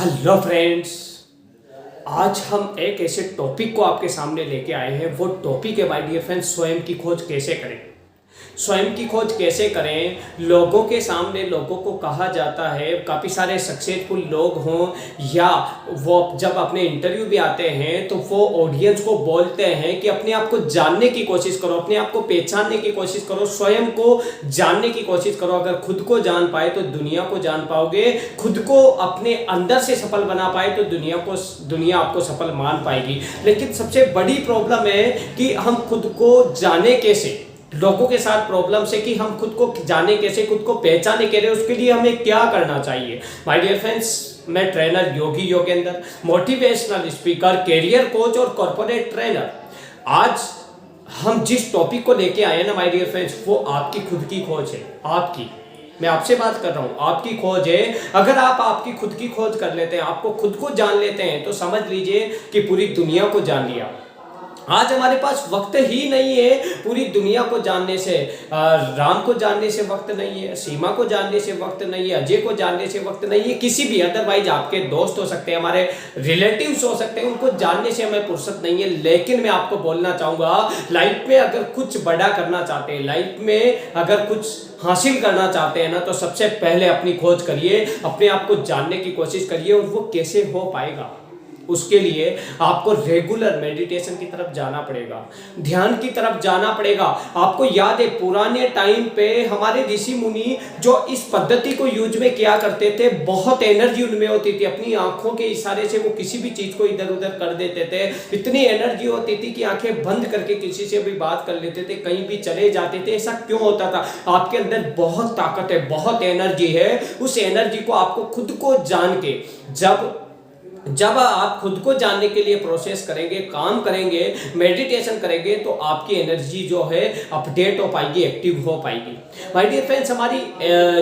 Hello friends. आज हम एक ऐसे टॉपिक को आपके सामने लेके आए हैं। वो टॉपिक है माय डियर फ्रेंड्स, स्वयं की खोज कैसे करें। स्वयं की खोज कैसे करें। लोगों के सामने लोगों को कहा जाता है, काफ़ी सारे सक्सेसफुल लोग हों या वो जब अपने इंटरव्यू भी आते हैं तो वो ऑडियंस को बोलते हैं कि अपने आप को जानने की कोशिश करो, अपने आप को पहचानने की कोशिश करो, स्वयं को जानने की कोशिश करो। अगर खुद को जान पाए तो दुनिया को जान पाओगे, खुद को अपने अंदर से सफल बना पाए तो दुनिया आपको सफल मान पाएगी। लेकिन सबसे बड़ी प्रॉब्लम है कि हम खुद को जाने कैसे। लोगों के साथ प्रॉब्लम से कि हम खुद को जाने कैसे, खुद को पहचाने कैसे, उसके लिए हमें क्या करना चाहिए। माय डियर फ्रेंड्स, मैं trainer Yogi Yogendra, motivational speaker, career coach और कॉर्पोरेट ट्रेनर। आज हम जिस टॉपिक को लेके आए हैं ना माय डियर फ्रेंड्स, वो आपकी खुद की खोज है। आपकी, मैं आपसे बात कर रहा हूं, आपकी खोज है। अगर आप आपकी खुद की खोज कर लेते हैं, आपको खुद को जान लेते हैं, तो समझ लीजिए कि पूरी दुनिया को जान लिया। आज हमारे पास वक्त ही नहीं है पूरी दुनिया को जानने से। राम को जानने से वक्त नहीं है, सीमा को जानने से वक्त नहीं है, अजय को जानने से वक्त नहीं है, किसी भी अदरवाइज आपके दोस्त हो सकते हैं, हमारे रिलेटिव्स हो सकते हैं, उनको जानने से हमें फुर्सत नहीं है। लेकिन मैं आपको बोलना चाहूंगा, लाइफ में अगर कुछ बड़ा करना चाहते हैं, लाइफ में अगर कुछ हासिल करना चाहते हैं ना, तो सबसे पहले अपनी खोज करिए, अपने आप को जानने की कोशिश करिए। और वो कैसे हो पाएगा, उसके लिए आपको रेगुलर मेडिटेशन की तरफ जाना पड़ेगा, ध्यान की तरफ जाना पड़ेगा। आपको याद है पुराने टाइम पे हमारे ऋषि मुनि जो इस पद्धति को यूज में किया करते थे, बहुत एनर्जी उनमें होती थी। अपनी आंखों के इशारे से वो किसी भी चीज को इधर उधर कर देते थे। इतनी एनर्जी होती थी कि आंखें बंद करके किसी से भी बात कर लेते थे, कहीं भी चले जाते थे। ऐसा क्यों होता था? आपके अंदर बहुत ताकत है, बहुत एनर्जी है। उस एनर्जी को आपको खुद को जान के जब आप खुद को जानने के लिए प्रोसेस करेंगे, काम करेंगे, मेडिटेशन करेंगे, तो आपकी एनर्जी जो है अपडेट हो पाएगी, एक्टिव हो पाएगी। माय डियर फ्रेंड्स, हमारी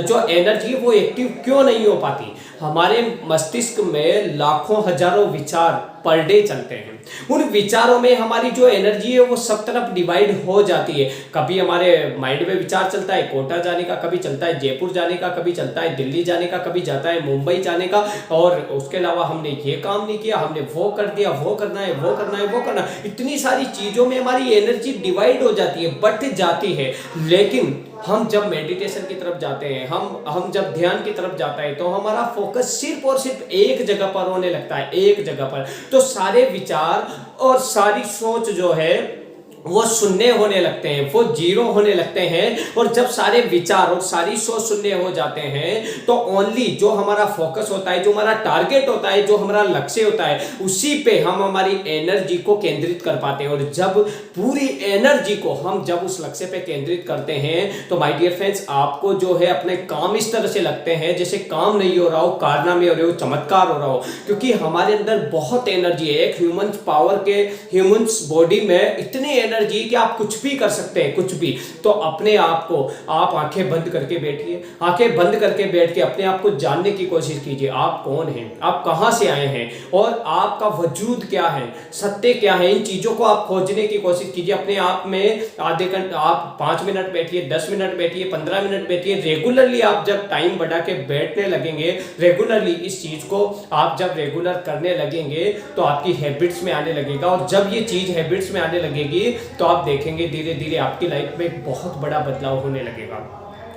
जो एनर्जी वो एक्टिव क्यों नहीं हो पाती? हमारे मस्तिष्क में लाखों हजारों विचार पर डे चलते हैं। उन विचारों में हमारी जो एनर्जी है वो सब तरफ डिवाइड हो जाती है। कभी हमारे माइंड में विचार चलता है कोटा जाने का, कभी चलता है जयपुर जाने का, कभी चलता है दिल्ली जाने का, कभी जाता है मुंबई जाने का। और उसके अलावा हमने ये काम नहीं किया, हमने वो कर दिया, वो करना है, वो करना है, वो करना है। इतनी सारी चीजों में हमारी एनर्जी डिवाइड हो जाती है, बढ़ जाती है। लेकिन हम जब मेडिटेशन की तरफ जाते हैं, हम जब ध्यान की तरफ जाता है, तो हमारा फोकस सिर्फ और सिर्फ एक जगह पर होने लगता है, एक जगह पर। तो सारे विचार और सारी सोच जो है वो शून्य होने लगते हैं, वो जीरो होने लगते हैं। और जब सारे विचार और सारी सोच शून्य हो जाते हैं, तो ओनली जो हमारा फोकस होता है, जो हमारा टारगेट होता है, जो हमारा लक्ष्य होता है, उसी पे हम हमारी एनर्जी को केंद्रित कर पाते हैं। और जब पूरी एनर्जी को हम जब उस लक्ष्य पे केंद्रित करते हैं, तो माय डियर फ्रेंड्स, आपको जो है अपने काम इस तरह से लगते हैं जैसे काम नहीं हो रहा हो, कारनामे हो रहे हो, चमत्कार हो रहा हो। क्योंकि हमारे अंदर बहुत एनर्जी है। एक ह्यूमन पावर के, ह्यूमन्स बॉडी में इतनी एनर्जी कि आप कुछ भी कर सकते हैं, कुछ भी। तो अपने आप को आप आंखें बंद करके बैठिए, आंखें बंद करके बैठ के अपने आप को जानने की कोशिश कीजिए। आप कौन हैं, आप कहां से आए हैं और आपका वजूद क्या है, सत्य क्या है। इन चीजों को आप खोजने की कोशिश कीजिए। अपने आप में आधे घंटे, आप 5 मिनट बैठिए, 10 मिनट बैठिए, 15 मिनट बैठिए। रेगुलरली आप जब टाइम बढ़ा के बैठने लगेंगे, रेगुलरली इस चीज को आप जब रेगुलर करने लगेंगे, तो आपकी हैबिट्स में आने लगेगा। और जब ये चीज हैबिट्स में आने लगेगी, तो आप देखेंगे धीरे धीरे आपकी लाइफ में एक बहुत बड़ा बदलाव होने लगेगा।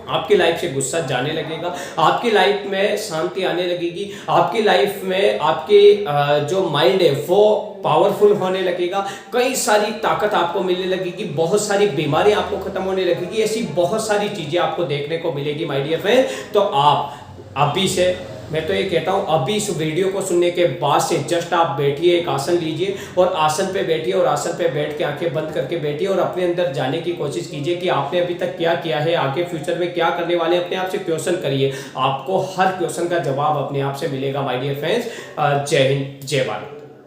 आपकी लाइफ से गुस्सा जाने लगेगा, आपकी लाइफ में शांति आने लगेगी, आपकी लाइफ में आपके जो माइंड है वो पावरफुल होने लगेगा। कई सारी ताकत आपको मिलने लगेगी, बहुत सारी बीमारियां आपको खत्म होने लगेगी। ऐसी बहुत सारी चीजें आपको देखने को मिलेगी माय डियर फ्रेंड। तो आप अभी से, मैं तो ये कहता हूँ, अभी इस वीडियो को सुनने के बाद से जस्ट आप बैठिए, एक आसन लीजिए और आसन पे बैठिए, और आसन पे बैठ के आंखें बंद करके बैठिए और अपने अंदर जाने की कोशिश कीजिए कि आपने अभी तक क्या किया है, आगे फ्यूचर में क्या करने वाले हैं। अपने आप से क्वेश्चन करिए, आपको हर क्वेश्चन का जवाब अपने आप से मिलेगा माय डियर फ्रेंड्स। जय हिंद, जय भारत।